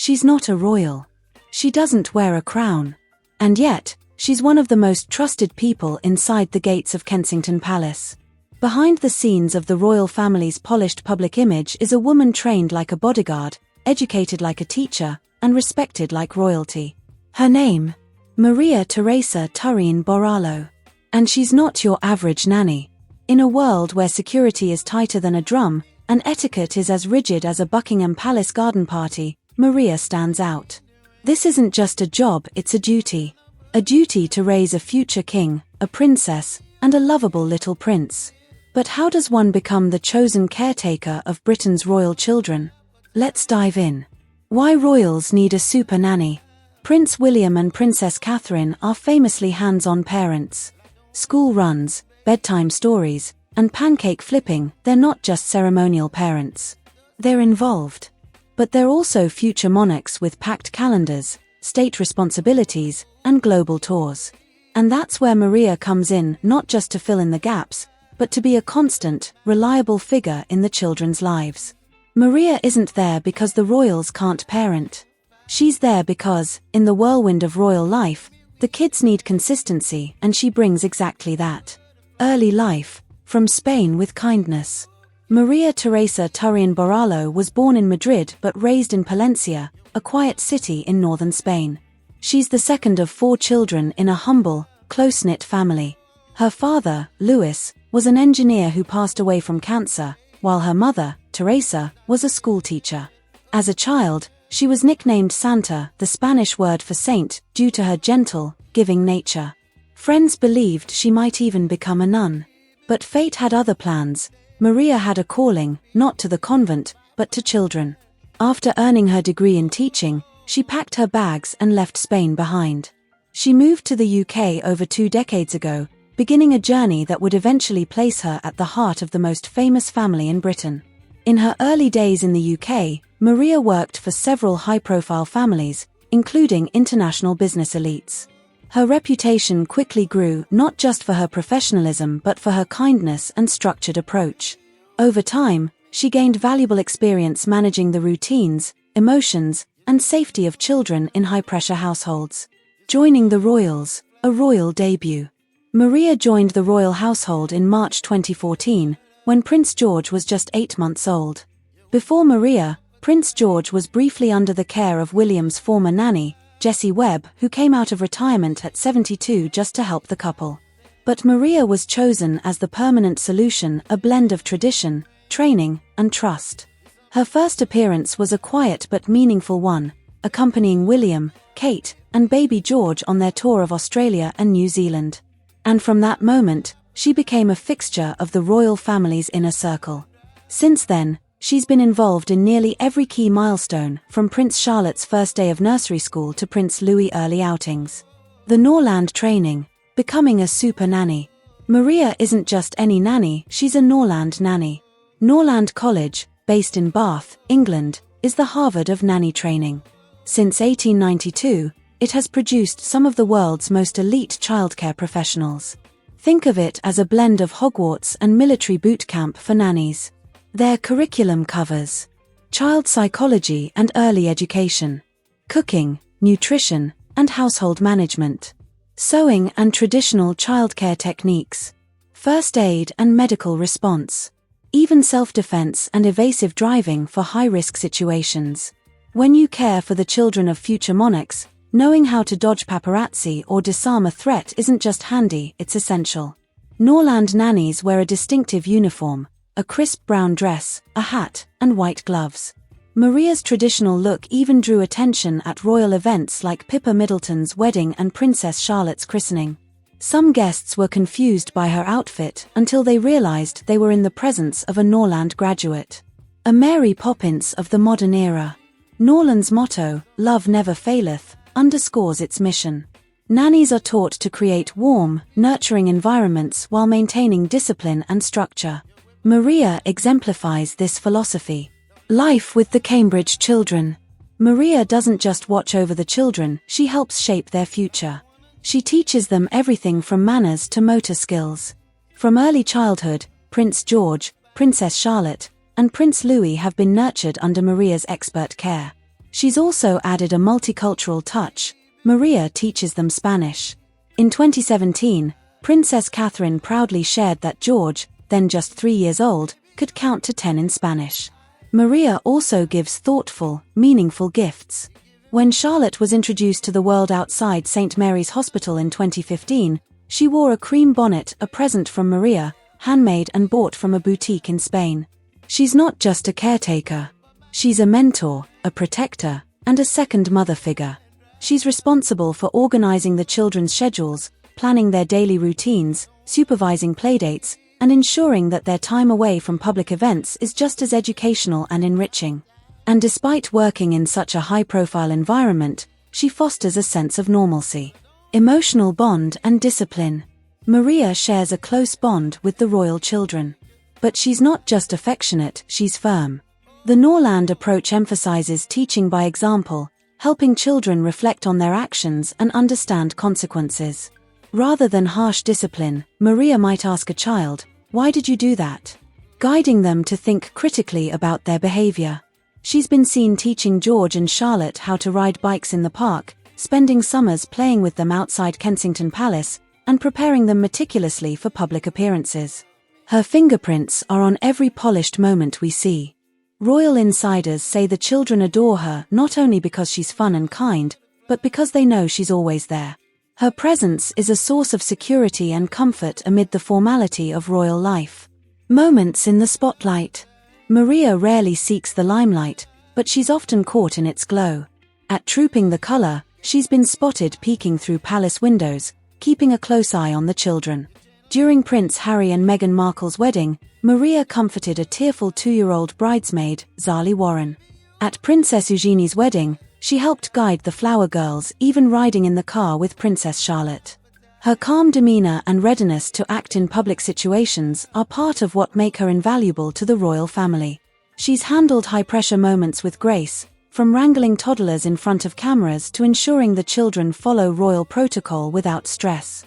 She's not a royal. She doesn't wear a crown. And yet, she's one of the most trusted people inside the gates of Kensington Palace. Behind the scenes of the royal family's polished public image is a woman trained like a bodyguard, educated like a teacher, and respected like royalty. Her name? Maria Teresa Turrine Borrallo. And she's not your average nanny. In a world where security is tighter than a drum, and etiquette is as rigid as a Buckingham Palace garden party, Maria stands out. This isn't just a job, it's a duty. A duty to raise a future king, a princess, and a lovable little prince. But how does one become the chosen caretaker of Britain's royal children? Let's dive in. Why royals need a super nanny. Prince William and Princess Catherine are famously hands-on parents. School runs, bedtime stories, and pancake flipping, they're not just ceremonial parents. They're involved. But they're also future monarchs with packed calendars, state responsibilities, and global tours. And that's where Maria comes in, not just to fill in the gaps, but to be a constant, reliable figure in the children's lives. Maria isn't there because the royals can't parent. She's there because, in the whirlwind of royal life, the kids need consistency, and she brings exactly that. Early life, from Spain with kindness. Maria Teresa Turrine Borrallo was born in Madrid but raised in Palencia, a quiet city in northern Spain. She's the second of 4 children in a humble, close-knit family. Her father, Luis, was an engineer who passed away from cancer, while her mother, Teresa, was a schoolteacher. As a child, she was nicknamed Santa, the Spanish word for saint, due to her gentle, giving nature. Friends believed she might even become a nun. But fate had other plans. Maria had a calling, not to the convent, but to children. After earning her degree in teaching, she packed her bags and left Spain behind. She moved to the UK over 2 decades ago, beginning a journey that would eventually place her at the heart of the most famous family in Britain. In her early days in the UK, Maria worked for several high-profile families, including international business elites. Her reputation quickly grew not just for her professionalism but for her kindness and structured approach. Over time, she gained valuable experience managing the routines, emotions, and safety of children in high-pressure households. Joining the royals, a royal debut. Maria joined the royal household in March 2014, when Prince George was just 8 months old. Before Maria, Prince George was briefly under the care of William's former nanny, Jessie Webb, who came out of retirement at 72 just to help the couple. But Maria was chosen as the permanent solution, a blend of tradition, training, and trust. Her first appearance was a quiet but meaningful one, accompanying William, Kate, and baby George on their tour of Australia and New Zealand. And from that moment, she became a fixture of the royal family's inner circle. Since then, she's been involved in nearly every key milestone, from Prince Charlotte's first day of nursery school to Prince Louis' early outings. The Norland training, becoming a super nanny. Maria isn't just any nanny, she's a Norland nanny. Norland College, based in Bath, England, is the Harvard of nanny training. Since 1892, it has produced some of the world's most elite childcare professionals. Think of it as a blend of Hogwarts and military boot camp for nannies. Their curriculum covers child psychology and early education, cooking, nutrition, and household management, sewing and traditional childcare techniques, first aid and medical response, even self-defense and evasive driving for high-risk situations. When you care for the children of future monarchs, knowing how to dodge paparazzi or disarm a threat isn't just handy, it's essential. Norland nannies wear a distinctive uniform, a crisp brown dress, a hat, and white gloves. Maria's traditional look even drew attention at royal events like Pippa Middleton's wedding and Princess Charlotte's christening. Some guests were confused by her outfit until they realized they were in the presence of a Norland graduate. A Mary Poppins of the modern era. Norland's motto, "Love never faileth," underscores its mission. Nannies are taught to create warm, nurturing environments while maintaining discipline and structure. Maria exemplifies this philosophy. Life with the Cambridge children. Maria doesn't just watch over the children, she helps shape their future. She teaches them everything from manners to motor skills. From early childhood, Prince George, Princess Charlotte, and Prince Louis have been nurtured under Maria's expert care. She's also added a multicultural touch. Maria teaches them Spanish. In 2017, Princess Catherine proudly shared that George, then just 3 years old, could count to 10 in Spanish. Maria also gives thoughtful, meaningful gifts. When Charlotte was introduced to the world outside St. Mary's Hospital in 2015, she wore a cream bonnet, a present from Maria, handmade and bought from a boutique in Spain. She's not just a caretaker. She's a mentor, a protector, and a second mother figure. She's responsible for organizing the children's schedules, planning their daily routines, supervising playdates, and ensuring that their time away from public events is just as educational and enriching. And despite working in such a high-profile environment, she fosters a sense of normalcy, emotional bond and discipline. Maria shares a close bond with the royal children. But she's not just affectionate, she's firm. The Norland approach emphasizes teaching by example, helping children reflect on their actions and understand consequences. Rather than harsh discipline, Maria might ask a child, "Why did you do that?" guiding them to think critically about their behavior. She's been seen teaching George and Charlotte how to ride bikes in the park, spending summers playing with them outside Kensington Palace, and preparing them meticulously for public appearances. Her fingerprints are on every polished moment we see. Royal insiders say the children adore her not only because she's fun and kind, but because they know she's always there. Her presence is a source of security and comfort amid the formality of royal life. Moments in the spotlight. Maria rarely seeks the limelight, but she's often caught in its glow. At Trooping the Colour, she's been spotted peeking through palace windows, keeping a close eye on the children. During Prince Harry and Meghan Markle's wedding, Maria comforted a tearful 2-year-old bridesmaid, Zali Warren. At Princess Eugenie's wedding, she helped guide the flower girls, even riding in the car with Princess Charlotte. Her calm demeanor and readiness to act in public situations are part of what make her invaluable to the royal family. She's handled high-pressure moments with grace, from wrangling toddlers in front of cameras to ensuring the children follow royal protocol without stress.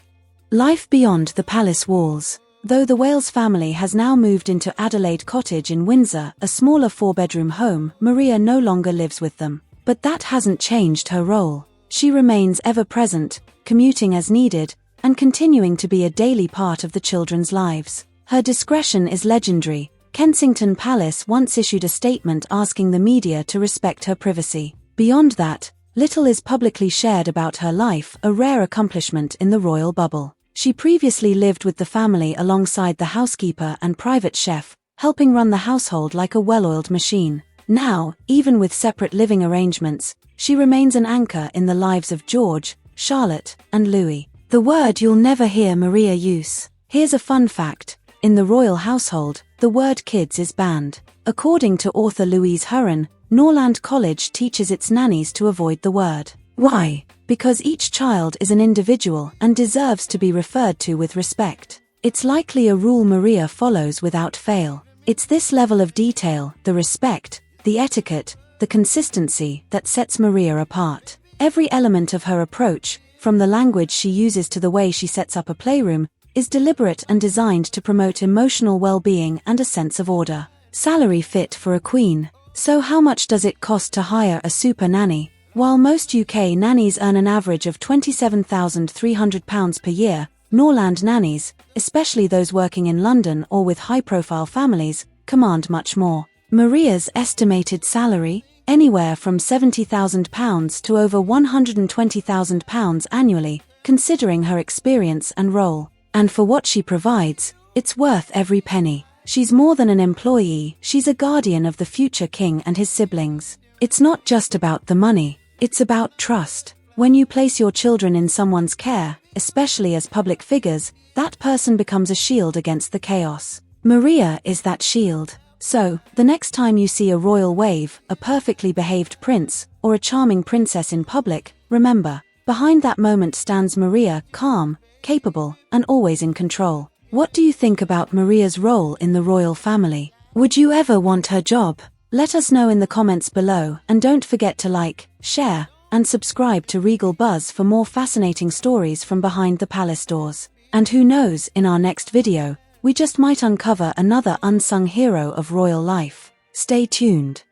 Life beyond the palace walls. Though the Wales family has now moved into Adelaide Cottage in Windsor, a smaller 4-bedroom home, Maria no longer lives with them. But that hasn't changed her role. She remains ever-present, commuting as needed, and continuing to be a daily part of the children's lives. Her discretion is legendary. Kensington Palace once issued a statement asking the media to respect her privacy. Beyond that, little is publicly shared about her life, a rare accomplishment in the royal bubble. She previously lived with the family alongside the housekeeper and private chef, helping run the household like a well-oiled machine. Now, even with separate living arrangements, she remains an anchor in the lives of George, Charlotte, and Louis. The word you'll never hear Maria use. Here's a fun fact. In the royal household, the word kids is banned. According to author Louise Hurren, Norland College teaches its nannies to avoid the word. Why? Because each child is an individual and deserves to be referred to with respect. It's likely a rule Maria follows without fail. It's this level of detail, the respect, the etiquette, the consistency that sets Maria apart. Every element of her approach, from the language she uses to the way she sets up a playroom, is deliberate and designed to promote emotional well-being and a sense of order. Salary fit for a queen. So how much does it cost to hire a super nanny? While most UK nannies earn an average of £27,300 per year, Norland nannies, especially those working in London or with high-profile families, command much more. Maria's estimated salary? Anywhere from £70,000 to over £120,000 annually, considering her experience and role. And for what she provides, it's worth every penny. She's more than an employee, she's a guardian of the future king and his siblings. It's not just about the money, it's about trust. When you place your children in someone's care, especially as public figures, that person becomes a shield against the chaos. Maria is that shield. So, the next time you see a royal wave, a perfectly behaved prince, or a charming princess in public, remember, behind that moment stands Maria, calm, capable, and always in control. What do you think about Maria's role in the royal family? Would you ever want her job? Let us know in the comments below, and don't forget to like, share, and subscribe to Regal Buzz for more fascinating stories from behind the palace doors. And who knows, in our next video, we just might uncover another unsung hero of royal life. Stay tuned.